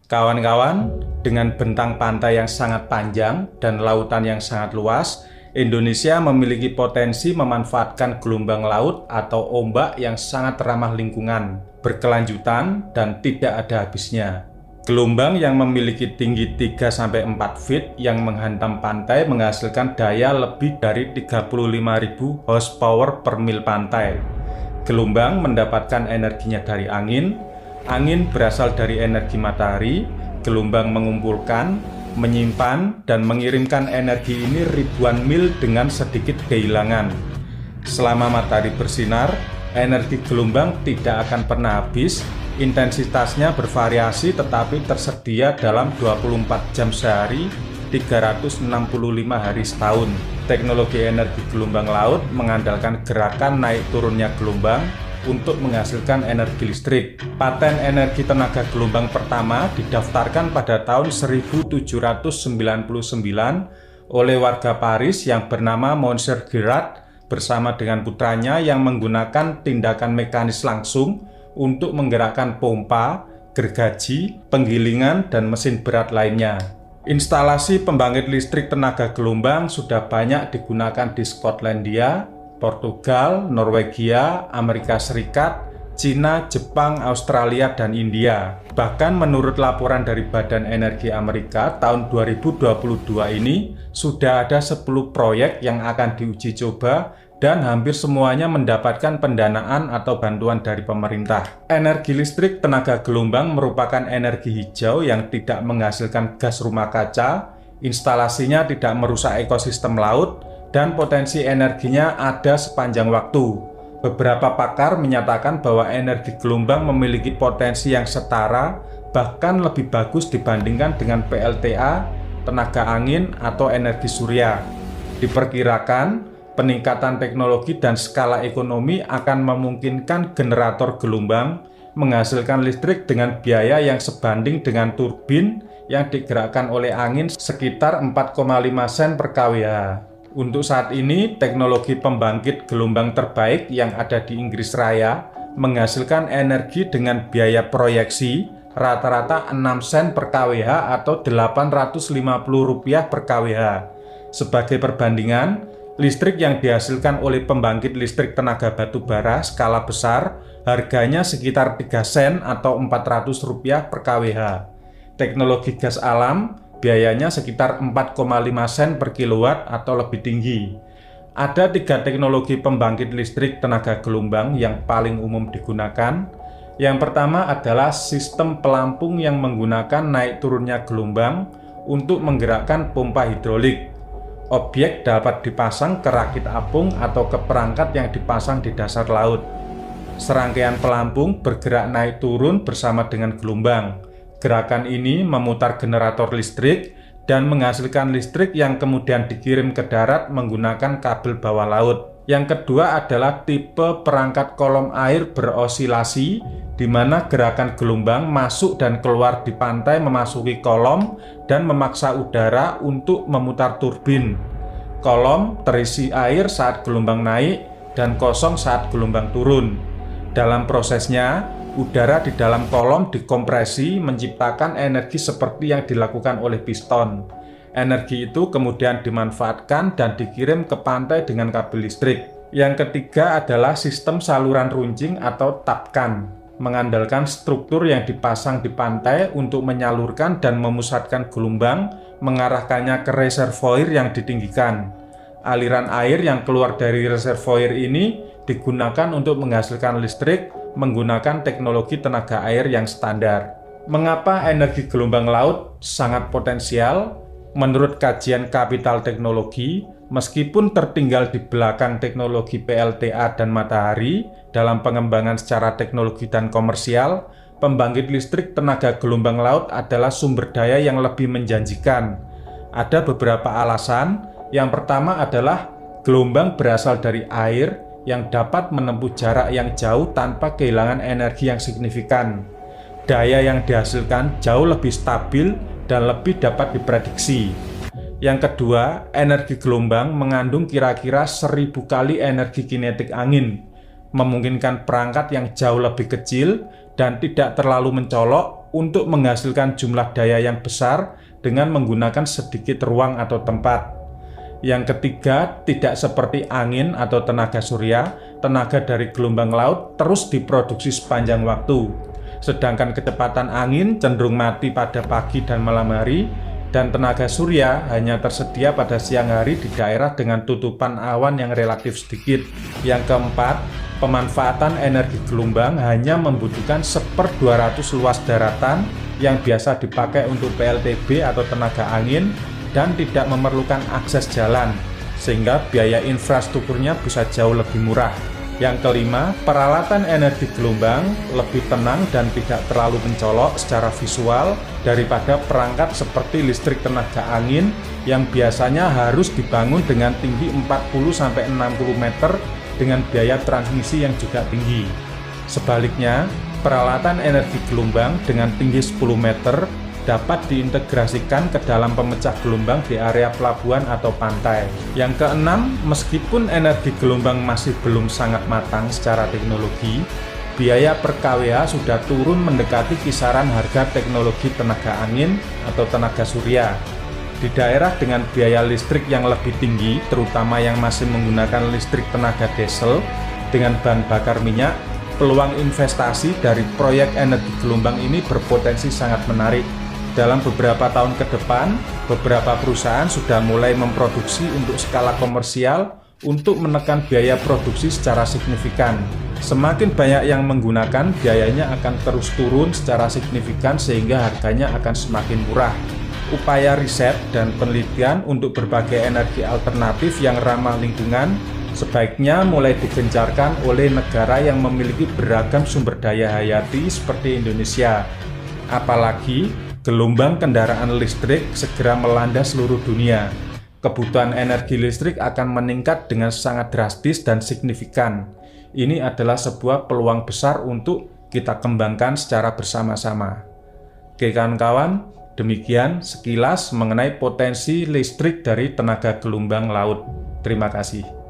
Kawan-kawan, dengan bentang pantai yang sangat panjang dan lautan yang sangat luas, Indonesia memiliki potensi memanfaatkan gelombang laut atau ombak yang sangat ramah lingkungan, berkelanjutan, dan tidak ada habisnya. Gelombang yang memiliki tinggi 3-4 feet yang menghantam pantai menghasilkan daya lebih dari 35.000 horsepower per mil pantai. Gelombang mendapatkan energinya dari angin berasal dari energi matahari, gelombang mengumpulkan, menyimpan, dan mengirimkan energi ini ribuan mil dengan sedikit kehilangan. Selama matahari bersinar, energi gelombang tidak akan pernah habis, intensitasnya bervariasi tetapi tersedia dalam 24 jam sehari, 365 hari setahun. Teknologi energi gelombang laut mengandalkan gerakan naik turunnya gelombang untuk menghasilkan energi listrik. Paten energi tenaga gelombang pertama didaftarkan pada tahun 1799 oleh warga Paris yang bernama Monsieur Girard bersama dengan putranya yang menggunakan tindakan mekanis langsung untuk menggerakkan pompa, gergaji, penggilingan, dan mesin berat lainnya. Instalasi pembangkit listrik tenaga gelombang sudah banyak digunakan di Skotlandia, Portugal, Norwegia, Amerika Serikat, Cina, Jepang, Australia, dan India. Bahkan menurut laporan dari Badan Energi Amerika tahun 2022 ini, sudah ada 10 proyek yang akan diuji coba dan hampir semuanya mendapatkan pendanaan atau bantuan dari pemerintah. Energi listrik tenaga gelombang merupakan energi hijau yang tidak menghasilkan gas rumah kaca, instalasinya tidak merusak ekosistem laut, dan potensi energinya ada sepanjang waktu. Beberapa pakar menyatakan bahwa energi gelombang memiliki potensi yang setara, bahkan lebih bagus dibandingkan dengan PLTA, tenaga angin, atau energi surya. Diperkirakan, peningkatan teknologi dan skala ekonomi akan memungkinkan generator gelombang menghasilkan listrik dengan biaya yang sebanding dengan turbin yang digerakkan oleh angin sekitar 4,5 sen per kWh. Untuk saat ini, teknologi pembangkit gelombang terbaik yang ada di Inggris Raya menghasilkan energi dengan biaya proyeksi rata-rata 6 sen per kWh atau Rp850 per kWh. Sebagai perbandingan, listrik yang dihasilkan oleh pembangkit listrik tenaga batu bara skala besar harganya sekitar 3 sen atau Rp400 per kWh. Teknologi gas alam biayanya sekitar 4,5 sen per kilowatt atau lebih tinggi. Ada 3 teknologi pembangkit listrik tenaga gelombang yang paling umum digunakan. Yang pertama adalah sistem pelampung yang menggunakan naik turunnya gelombang untuk menggerakkan pompa hidrolik. Objek dapat dipasang ke rakit apung atau ke perangkat yang dipasang di dasar laut. Serangkaian pelampung bergerak naik turun bersama dengan gelombang. Gerakan ini memutar generator listrik dan menghasilkan listrik yang kemudian dikirim ke darat menggunakan kabel bawah laut. Yang kedua adalah tipe perangkat kolom air berosilasi, di mana gerakan gelombang masuk dan keluar di pantai memasuki kolom dan memaksa udara untuk memutar turbin. Kolom terisi air saat gelombang naik dan kosong saat gelombang turun. Dalam prosesnya, udara di dalam kolom dikompresi menciptakan energi seperti yang dilakukan oleh piston. Energi itu kemudian dimanfaatkan dan dikirim ke pantai dengan kabel listrik. Yang ketiga adalah sistem saluran runcing atau tapkan, mengandalkan struktur yang dipasang di pantai untuk menyalurkan dan memusatkan gelombang, mengarahkannya ke reservoir yang ditinggikan. Aliran air yang keluar dari reservoir ini digunakan untuk menghasilkan listrik menggunakan teknologi tenaga air yang standar. Mengapa energi gelombang laut sangat potensial? Menurut kajian Kapital Teknologi, meskipun tertinggal di belakang teknologi PLTA dan matahari dalam pengembangan secara teknologi dan komersial, pembangkit listrik tenaga gelombang laut adalah sumber daya yang lebih menjanjikan. Ada beberapa alasan. Yang pertama adalah gelombang berasal dari air yang dapat menempuh jarak yang jauh tanpa kehilangan energi yang signifikan. Daya yang dihasilkan jauh lebih stabil dan lebih dapat diprediksi. Yang kedua, energi gelombang mengandung kira-kira 1000 kali energi kinetik angin, memungkinkan perangkat yang jauh lebih kecil dan tidak terlalu mencolok untuk menghasilkan jumlah daya yang besar dengan menggunakan sedikit ruang atau tempat. Yang ketiga, tidak seperti angin atau tenaga surya, tenaga dari gelombang laut terus diproduksi sepanjang waktu. Sedangkan kecepatan angin cenderung mati pada pagi dan malam hari, dan tenaga surya hanya tersedia pada siang hari di daerah dengan tutupan awan yang relatif sedikit. Yang keempat, pemanfaatan energi gelombang hanya membutuhkan 1/200 luas daratan yang biasa dipakai untuk PLTB atau tenaga angin dan tidak memerlukan akses jalan, sehingga biaya infrastrukturnya bisa jauh lebih murah. Yang kelima, peralatan energi gelombang lebih tenang dan tidak terlalu mencolok secara visual daripada perangkat seperti listrik tenaga angin yang biasanya harus dibangun dengan tinggi 40-60 meter dengan biaya transmisi yang juga tinggi. Sebaliknya, peralatan energi gelombang dengan tinggi 10 meter dapat diintegrasikan ke dalam pemecah gelombang di area pelabuhan atau pantai. Yang keenam, meskipun energi gelombang masih belum sangat matang secara teknologi, biaya per kWh sudah turun mendekati kisaran harga teknologi tenaga angin atau tenaga surya. Di daerah dengan biaya listrik yang lebih tinggi, terutama yang masih menggunakan listrik tenaga diesel dengan bahan bakar minyak, peluang investasi dari proyek energi gelombang ini berpotensi sangat menarik. Dalam beberapa tahun ke depan, beberapa perusahaan sudah mulai memproduksi untuk skala komersial untuk menekan biaya produksi secara signifikan. Semakin banyak yang menggunakan, biayanya akan terus turun secara signifikan sehingga harganya akan semakin murah. Upaya riset dan penelitian untuk berbagai energi alternatif yang ramah lingkungan sebaiknya mulai digencarkan oleh negara yang memiliki beragam sumber daya hayati seperti Indonesia. Apalagi gelombang kendaraan listrik segera melanda seluruh dunia. Kebutuhan energi listrik akan meningkat dengan sangat drastis dan signifikan. Ini adalah sebuah peluang besar untuk kita kembangkan secara bersama-sama. Oke kawan-kawan, demikian sekilas mengenai potensi listrik dari tenaga gelombang laut. Terima kasih.